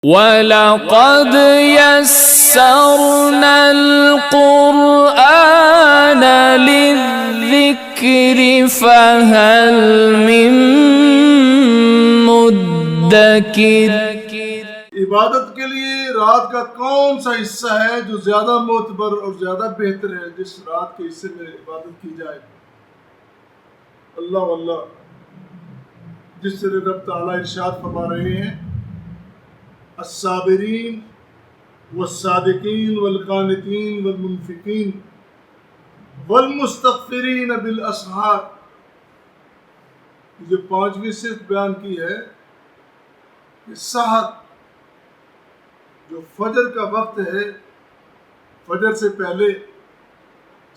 وَلَقَدْ يَسَّرْنَا الْقُرْآنَ لِلذِّكْرِ فَهَلْ مِن مُّدَّكِرٍ۔ عبادت کے لیے رات کا کون سا حصہ ہے جو زیادہ معتبر اور زیادہ بہتر ہے جس رات کے حصے میں عبادت کی جائے؟ اللہ واللہ، جس سے رب تعالیٰ ارشاد فرما رہے ہیں، الصابرین والصادقین والقانتین والمنفقین والمستغفرین بالاسحار۔ جو پانچویں صفت بیان کی ہے کہ سحر جو فجر کا وقت ہے، فجر سے پہلے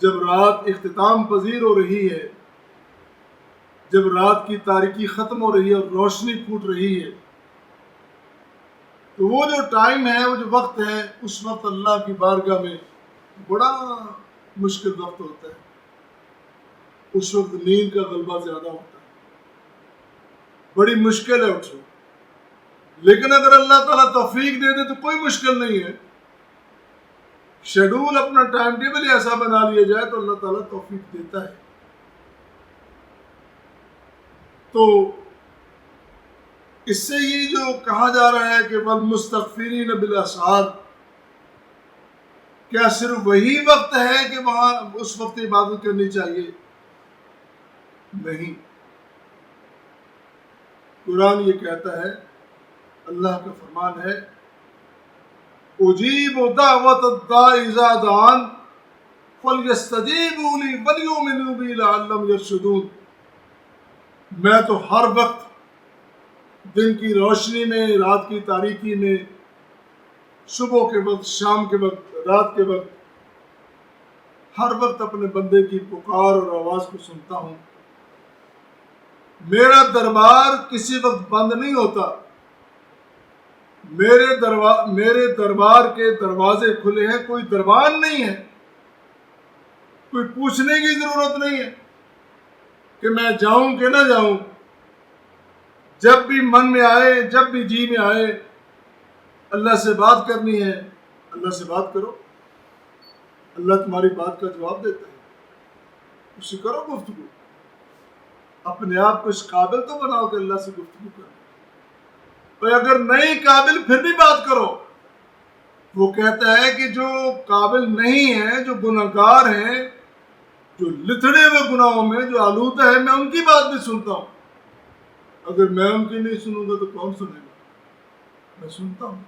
جب رات اختتام پذیر ہو رہی ہے، جب رات کی تاریکی ختم ہو رہی ہے اور روشنی پھوٹ رہی ہے، تو وہ جو ٹائم ہے، وہ جو وقت ہے، اس وقت اللہ کی بارگاہ میں بڑا مشکل وقت ہوتا ہے۔ اس وقت نیند کا غلبہ زیادہ ہوتا ہے، بڑی مشکل ہے اٹھنا۔ لیکن اگر اللہ تعالیٰ توفیق دے دے تو کوئی مشکل نہیں ہے۔ شیڈول اپنا ٹائم ٹیبل ایسا بنا لیا جائے تو اللہ تعالیٰ توفیق دیتا ہے۔ تو اس سے یہ جو کہا جا رہا ہے کہ والمستغفرین بالاسحار، کیا صرف وہی وقت ہے کہ وہاں اس وقت عبادت کرنی چاہیے؟ نہیں، قرآن یہ کہتا ہے، اللہ کا فرمان ہے، اجیب دعوت الداع اذا دعان فلیستجیبوا لی ولیؤمنوا بی لعلہم یرشدون۔ میں تو ہر وقت، دن کی روشنی میں، رات کی تاریکی میں، صبح کے وقت، شام کے وقت، رات کے وقت، ہر وقت اپنے بندے کی پکار اور آواز کو سنتا ہوں۔ میرا دربار کسی وقت بند نہیں ہوتا، میرے دربار کے دروازے کھلے ہیں، کوئی دربان نہیں ہے، کوئی پوچھنے کی ضرورت نہیں ہے کہ میں جاؤں کہ نہ جاؤں۔ جب بھی من میں آئے، جب بھی جی میں آئے، اللہ سے بات کرنی ہے، اللہ سے بات کرو، اللہ تمہاری بات کا جواب دیتا ہے، اس سے کرو گفتگو۔ اپنے آپ کو اس قابل تو بناؤ کہ اللہ سے گفتگو کرو، اور اگر نہیں قابل پھر بھی بات کرو۔ وہ کہتا ہے کہ جو قابل نہیں ہیں، جو گناہگار ہیں، جو لتھڑے ہوئے گناہوں میں، جو آلودہ ہے، میں ان کی بات بھی سنتا ہوں۔ اگر میں ان کی نہیں سنوں گا تو کون سنے گا؟ میں سنتا ہوں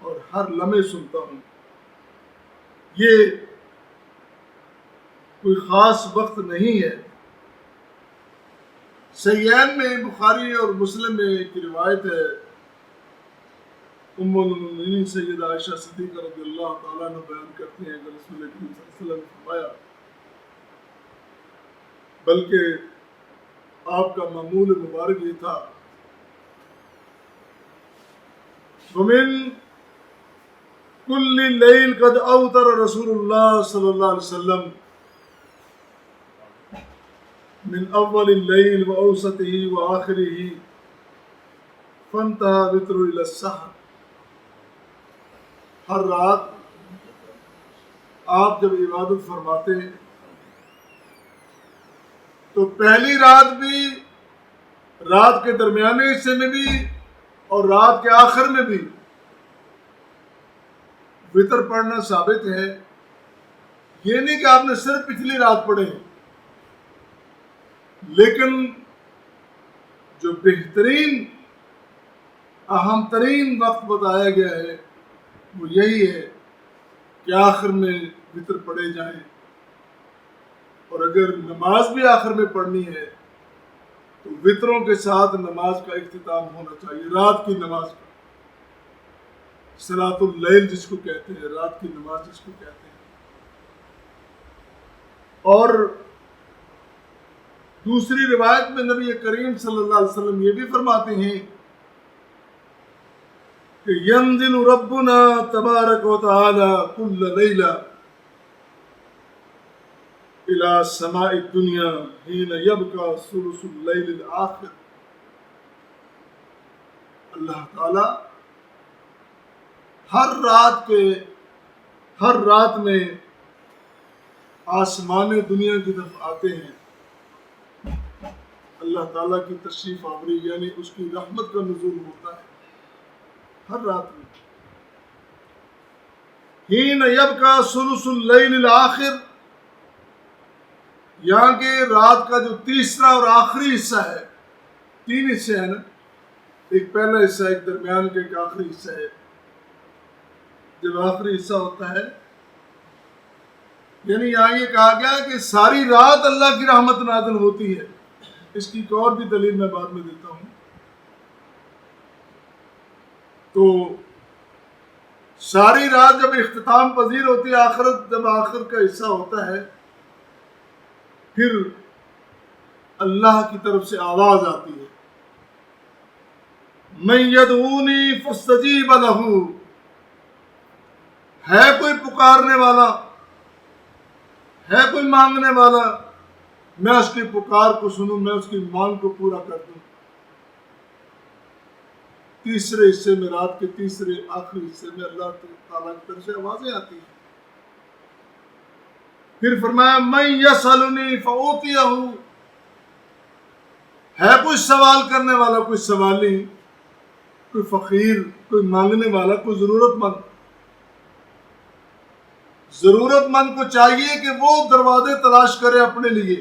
اور ہر لمحے سنتا ہوں۔ یہ کوئی خاص وقت نہیں ہے۔ صحیحین میں، بخاری اور مسلم میں ایک روایت ہے، ام المؤمنین سیدہ عائشہ صدیقہ رضی اللہ تعالیٰ عنہ بیان کرتی ہیں کہ رسول کریم صلی اللہ علیہ وسلم نے فرمایا، بلکہ آپ کا معمول مبارک یہ تھا، وَمِن كُلِّ اللَّيْلِ قَدْ أَوْتَرَ رسول اللہ صلی اللہ علیہ وسلم من اول اللیل وأوسطه وآخره فانتهى وتر إلى السحر۔ ہر رات آپ جب عبادت فرماتے تو پہلی رات بھی، رات کے درمیانے حصے میں بھی اور رات کے آخر میں بھی وتر پڑھنا ثابت ہے۔ یہ نہیں کہ آپ نے صرف پچھلی رات پڑھے، لیکن جو بہترین، اہم ترین وقت بتایا گیا ہے وہ یہی ہے کہ آخر میں وتر پڑھے جائیں، اور اگر نماز بھی آخر میں پڑھنی ہے تو وتروں کے ساتھ نماز کا اختتام ہونا چاہیے، رات کی نماز کا، صلاۃ اللیل جس کو کہتے ہیں، رات کی نماز جس کو کہتے ہیں۔ اور دوسری روایت میں نبی کریم صلی اللہ علیہ وسلم یہ بھی فرماتے ہیں کہ ینزل ربنا تبارک و تعالی کل لیلہ الى سماء الدنیا حین یبقى ثلث اللیل الآخر۔ اللہ تعالیٰ ہر رات میں آسمان دنیا کی طرف آتے ہیں، اللہ تعالیٰ کی تشریف آوری یعنی اس کی رحمت کا نزول ہوتا ہے ہر رات میں۔ حین یبقی ثلث اللیل الآخر، یہاں کے رات کا جو تیسرا اور آخری حصہ ہے، 3 حصے ہیں نا، ایک پہلا حصہ، ایک درمیان کا، ایک آخری حصہ ہے۔ جب آخری حصہ ہوتا ہے یعنی یہاں یہ کہا گیا کہ ساری رات اللہ کی رحمت نازل ہوتی ہے۔ اس کی ایک اور بھی دلیل میں بعد میں دیتا ہوں۔ تو ساری رات جب اختتام پذیر ہوتی ہے، آخرت جب آخر کا حصہ ہوتا ہے، پھر اللہ کی طرف سے آواز آتی ہے، من یدعونی فاستجیب لہ، ہے کوئی پکارنے والا، ہے کوئی مانگنے والا، میں اس کی پکار کو سنوں، میں اس کی مانگ کو پورا کر دوں۔ تیسرے حصے میں، رات کے تیسرے آخری حصے میں اللہ تعالیٰ کی طرف سے آوازیں آتی ہیں۔ پھر فرمایا من یسألنی فأعطیہ، ہے کوئی سوال کرنے والا، کوئی سوالی، کوئی فقیر، کوئی مانگنے والا، کوئی ضرورت مند کو چاہیے کہ وہ دروازے تلاش کرے اپنے لیے۔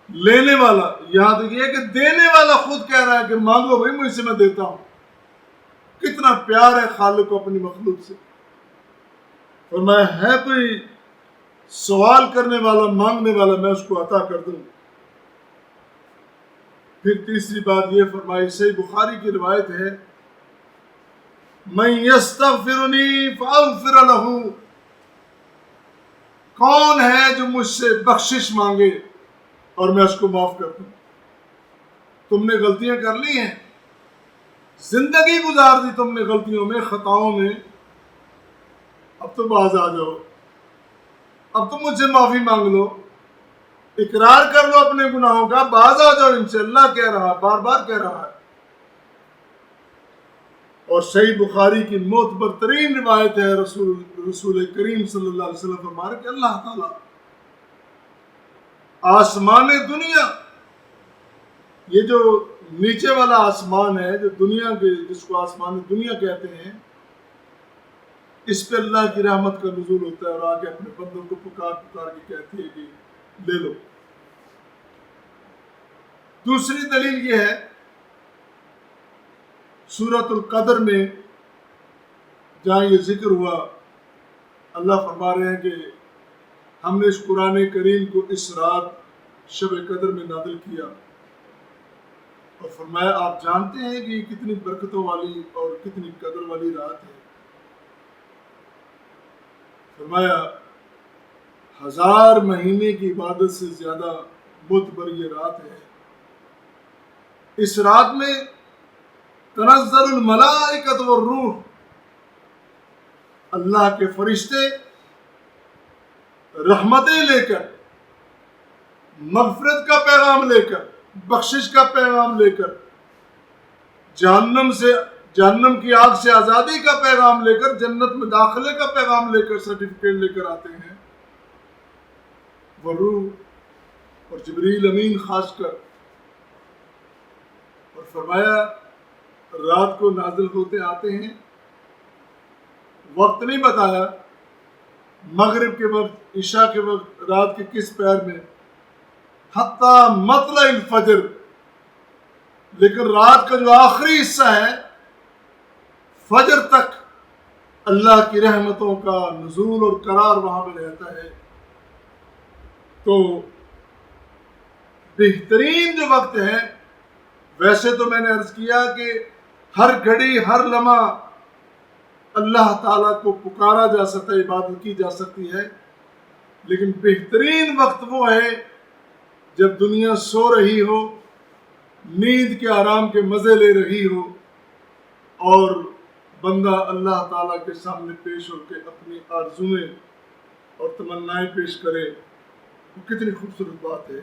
لینے والا، یہاں تک یہ کہ دینے والا خود کہہ رہا ہے کہ مانگو بھائی، مجھ سے میں دیتا ہوں۔ کتنا پیار ہے خالق کو اپنی مخلوق سے۔ فرمایا ہے کوئی سوال کرنے والا، مانگنے والا، میں اس کو عطا کر دوں۔ پھر تیسری بات یہ فرمائی، صحیح بخاری کی روایت ہے، من یستغفرنی فاغفر لہ، کون ہے جو مجھ سے بخشش مانگے اور میں اس کو معاف کر دوں۔ تم نے غلطیاں کر لی ہیں، زندگی گزار دی تم نے غلطیوں میں، خطاؤں میں، اب تو باز آ جاؤ، اب تو مجھ سے معافی مانگ لو، اقرار کر لو اپنے گناہوں کا، باز آ جاؤ ان سے، اللہ کہہ رہا، بار بار کہہ رہا ہے۔ اور صحیح بخاری کی معتبر ترین روایت ہے، رسول کریم صلی اللہ علیہ وسلم فرما رہے کہ اللہ تعالیٰ آسمان دنیا، یہ جو نیچے والا آسمان ہے، جو دنیا کے، جس کو آسمان دنیا کہتے ہیں، اس پہ اللہ کی رحمت کا نزول ہوتا ہے، اور آگے اپنے بندوں کو پکار کے کہتی ہے کہ لے لو۔ دوسری دلیل یہ ہے، سورۃ القدر میں جہاں یہ ذکر ہوا، اللہ فرما رہے ہیں کہ ہم نے اس قرآن کریم کو اس رات شب قدر میں نازل کیا، اور فرمایا آپ جانتے ہیں کہ یہ کتنی برکتوں والی اور کتنی قدر والی رات ہے۔ فرمایا 1000 مہینے کی عبادت سے زیادہ معتبر یہ رات ہے۔ اس رات میں تنزل الملائکۃ والروح، اللہ کے فرشتے رحمتیں لے کر، مغفرت کا پیغام لے کر، بخشش کا پیغام لے کر، جہنم کی آگ سے آزادی کا پیغام لے کر، جنت میں داخلے کا پیغام لے کر، سرٹیفکیٹ لے کر آتے ہیں۔ والروح، اور جبریل امین خاص کر، اور فرمایا رات کو نازل ہوتے آتے ہیں، وقت نہیں بتایا، مغرب کے وقت، عشاء کے وقت، رات کے کس پہر میں، حتیٰ مطلع الفجر، لیکن رات کا جو آخری حصہ ہے، فجر تک اللہ کی رحمتوں کا نزول اور قرار وہاں پہ رہتا ہے۔ تو بہترین جو وقت ہے، ویسے تو میں نے عرض کیا کہ ہر گھڑی، ہر لمحہ اللہ تعالیٰ کو پکارا جا سکتا ہے، عبادت کی جا سکتی ہے، لیکن بہترین وقت وہ ہے جب دنیا سو رہی ہو، نیند کے آرام کے مزے لے رہی ہو، اور بندہ اللہ تعالیٰ کے سامنے پیش ہو کے اپنی آرزوئیں اور تمنائیں پیش کرے۔ وہ کتنی خوبصورت بات ہے۔